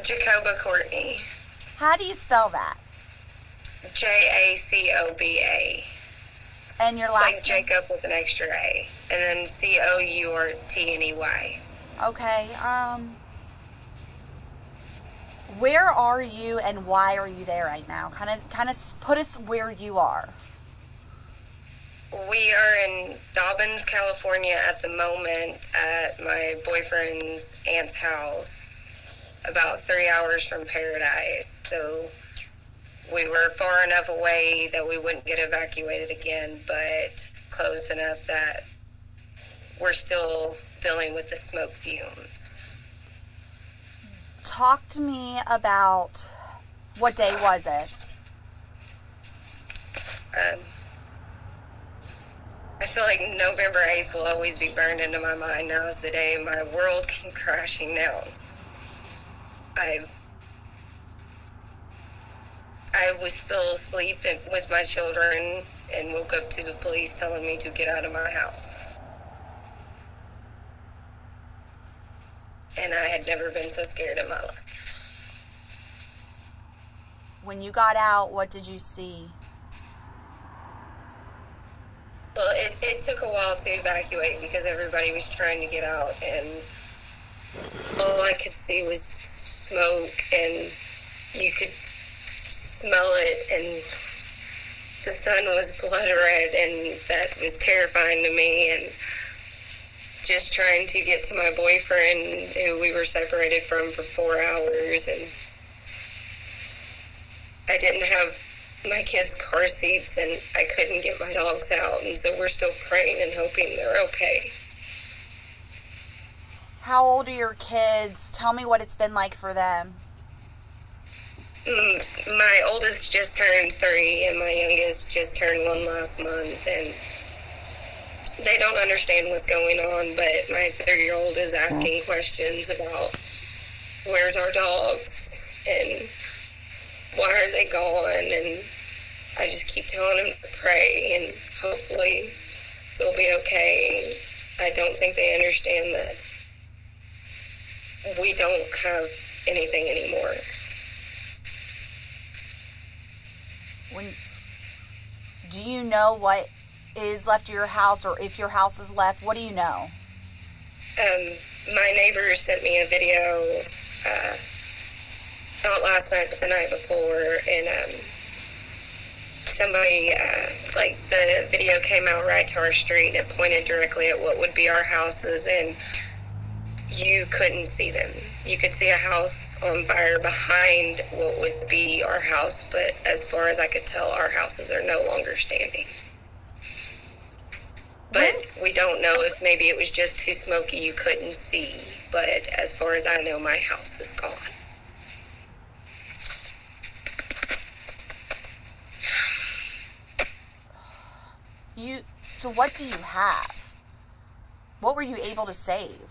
Jacoba Courtney. How do you spell that? Jacoba. And your It's last like name? Jacob with an extra A. And then Courtney. Okay. Where are you and why are you there right now? Kind of put us where you are. We are in Dobbins, California at the moment at my boyfriend's aunt's house, about 3 hours from Paradise. So we were far enough away that we wouldn't get evacuated again, but close enough that we're still dealing with the smoke fumes. Talk to me about, what day was it? I feel like November 8th will always be burned into my mind. Now is the day my world came crashing down. I was still asleep with my children and woke up to the police telling me to get out of my house. And I had never been so scared in my life. When you got out, what did you see? Well, it took a while to evacuate because everybody was trying to get out, and all I could see was smoke, and you could smell it, and the sun was blood red, and that was terrifying to me. And just trying to get to my boyfriend, who we were separated from for 4 hours, and I didn't have my kids' car seats, and I couldn't get my dogs out, and so we're still praying and hoping they're okay. How old are your kids? Tell me what it's been like for them. My oldest just turned 3, and my youngest just turned 1 last month, and they don't understand what's going on, but my 3-year-old is asking questions about where's our dogs and why are they gone, and I just keep telling them to pray and hopefully they'll be okay. I don't think they understand that we don't have anything anymore. Do you know what is left of your house, or if your house is left? What do you know? My neighbor sent me a video, not last night, but the night before, and somebody, like, the video came out right to our street, and it pointed directly at what would be our houses, and you couldn't see them. You could see a house on fire behind what would be our house, but as far as I could tell, our houses are no longer standing. But we don't know if maybe it was just too smoky, you couldn't see. But as far as I know, my house is gone. So what do you have? What were you able to save?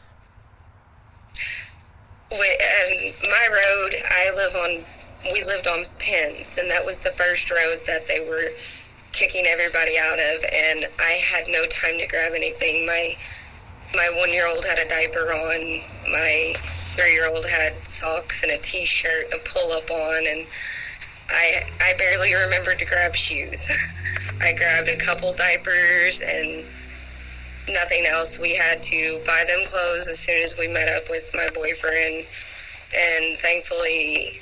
My road, we lived on Pence, and that was the first road that they were kicking everybody out of, and I had no time to grab anything. My 1-year-old had a diaper on, my 3-year-old had socks and a t-shirt to pull up on, and I barely remembered to grab shoes. I grabbed a couple diapers and nothing else. We had to buy them clothes as soon as we met up with my boyfriend, and thankfully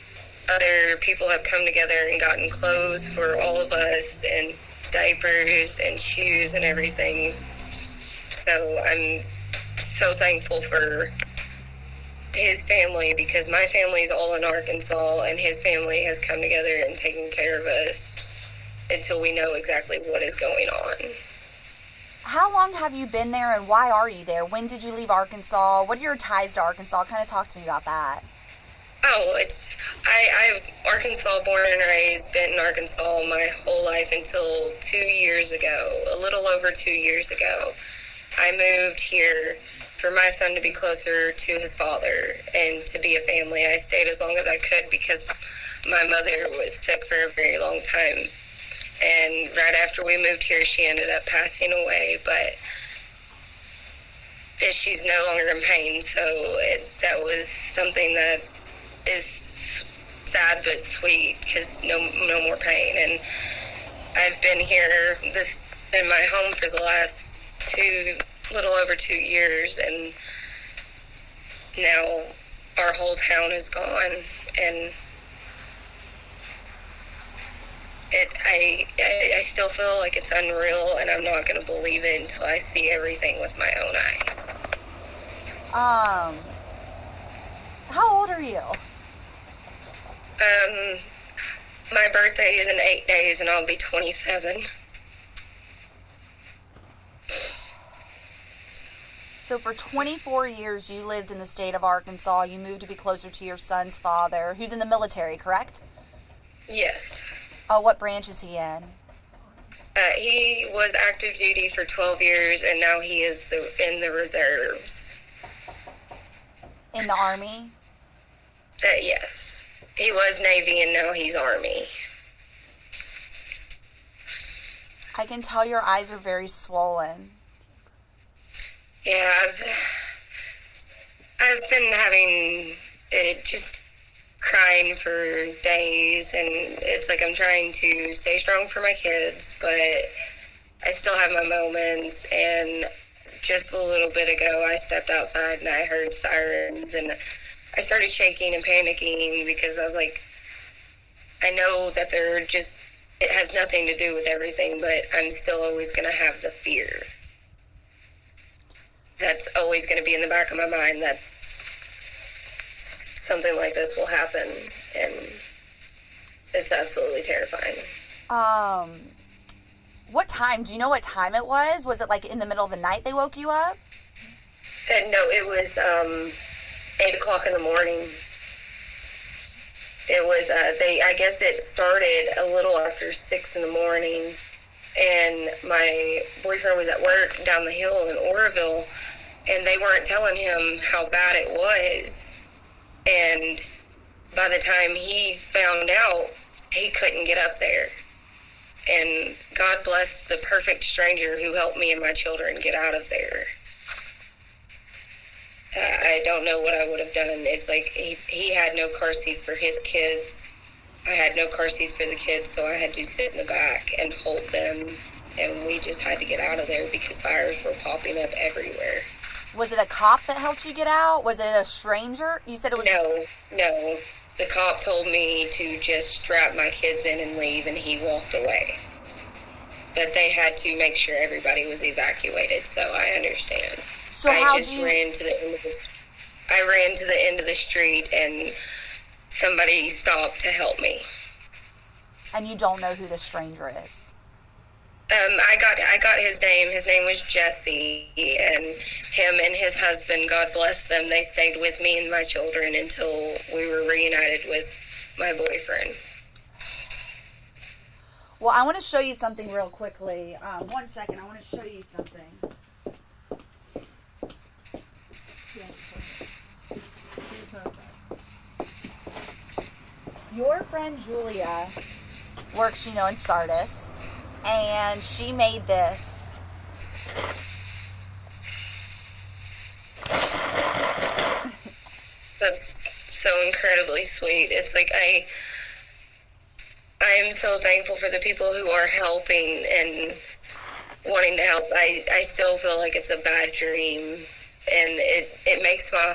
other people have come together and gotten clothes for all of us, and diapers and shoes and everything. So I'm so thankful for his family, because my family's all in Arkansas, and his family has come together and taken care of us until we know exactly what is going on. How long have you been there, and why are you there? When did you leave Arkansas? What are your ties to Arkansas? Kind of talk to me about that. Oh, I'm Arkansas born and raised, been in Arkansas my whole life until 2 years ago, a little over 2 years ago. I moved here for my son to be closer to his father and to be a family. I stayed as long as I could because my mother was sick for a very long time. And right after we moved here, she ended up passing away, but she's no longer in pain, so that was something that is sad but sweet, because no more pain. And I've been here, this in my home for the last little over 2 years, and now our whole town is gone, and I still feel like it's unreal, and I'm not going to believe it until I see everything with my own eyes. How old are you? My birthday is in 8 days, and I'll be 27. So for 24 years, you lived in the state of Arkansas. You moved to be closer to your son's father, who's in the military, correct? Yes. Oh, what branch is he in? He was active duty for 12 years, and now he is in the reserves. In the Army? Yes. He was Navy, and now he's Army. I can tell your eyes are very swollen. Yeah, I've been having it, just crying for days, and it's like I'm trying to stay strong for my kids, but I still have my moments. And just a little bit ago, I stepped outside and I heard sirens, and I started shaking and panicking, because I was like, I know that it has nothing to do with everything, but I'm still always going to have the fear. That's always going to be in the back of my mind, that something like this will happen, and it's absolutely terrifying. What time? Do you know what time it was? Was it like in the middle of the night they woke you up? No, it was 8 o'clock in the morning. It was, I guess it started a little after 6 in the morning, and my boyfriend was at work down the hill in Oroville, and they weren't telling him how bad it was. And by the time he found out, he couldn't get up there. And God bless the perfect stranger who helped me and my children get out of there. I don't know what I would have done. It's like he had no car seats for his kids. I had no car seats for the kids, so I had to sit in the back and hold them. And we just had to get out of there because fires were popping up everywhere. Was it a cop that helped you get out? Was it a stranger? You said it was... No. The cop told me to just strap my kids in and leave, and he walked away. But they had to make sure everybody was evacuated, so I understand. So I ran to the end of the street, and somebody stopped to help me. And you don't know who the stranger is? I got his name. His name was Jesse, and him and his husband, God bless them, they stayed with me and my children until we were reunited with my boyfriend. Well, I want to show you something real quickly. 1 second, I want to show you something. Your friend Julia works, in Sardis, and she made this. That's so incredibly sweet. It's like I am so thankful for the people who are helping and wanting to help. I still feel like it's a bad dream, and it makes my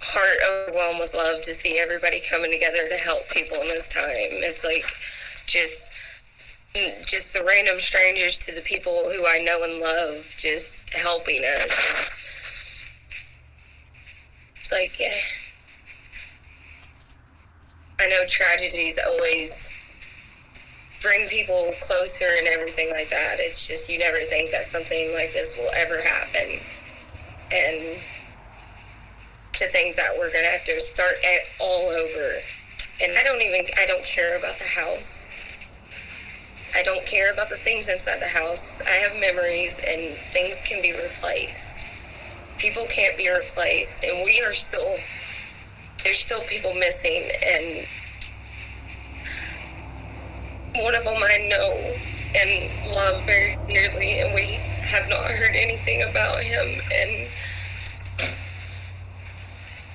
heart overwhelmed with love to see everybody coming together to help people in this time. It's like just the random strangers to the people who I know and love just helping us. It's like, I know tragedies always bring people closer and everything like that. It's just, you never think that something like this will ever happen. And to think that we're going to have to start all over. And I don't care about the house. I don't care about the things inside the house. I have memories, and things can be replaced. People can't be replaced, and there's still people missing, and one of them I know and love very dearly, and we have not heard anything about him, and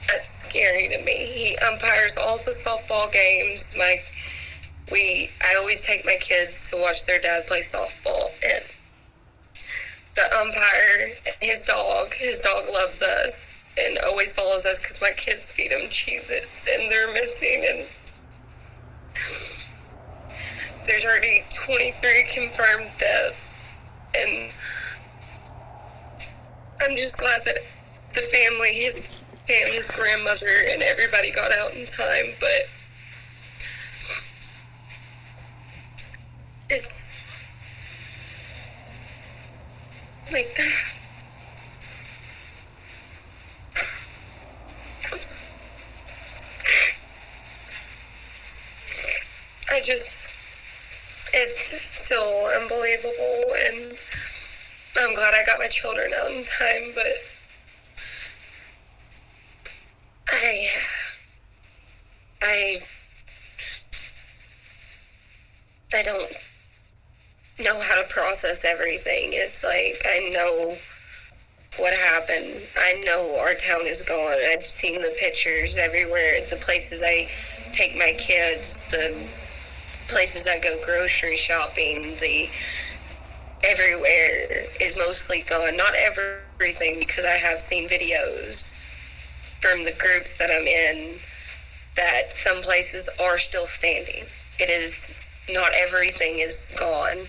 that's scary to me. He umpires all the softball games. I always take my kids to watch their dad play softball, and the umpire, his dog loves us and always follows us because my kids feed him Cheez-Its and they're missing, and there's already 23 confirmed deaths, and I'm just glad that the family, his grandmother and everybody got out in time, but it's like, it's still unbelievable, and I'm glad I got my children out in time, but I don't know how to process everything. It's like, I know what happened. I know our town is gone. I've seen the pictures everywhere, the places I take my kids, the places I go grocery shopping, everywhere is mostly gone. Not everything, because I have seen videos from the groups that I'm in that some places are still standing. Not everything is gone.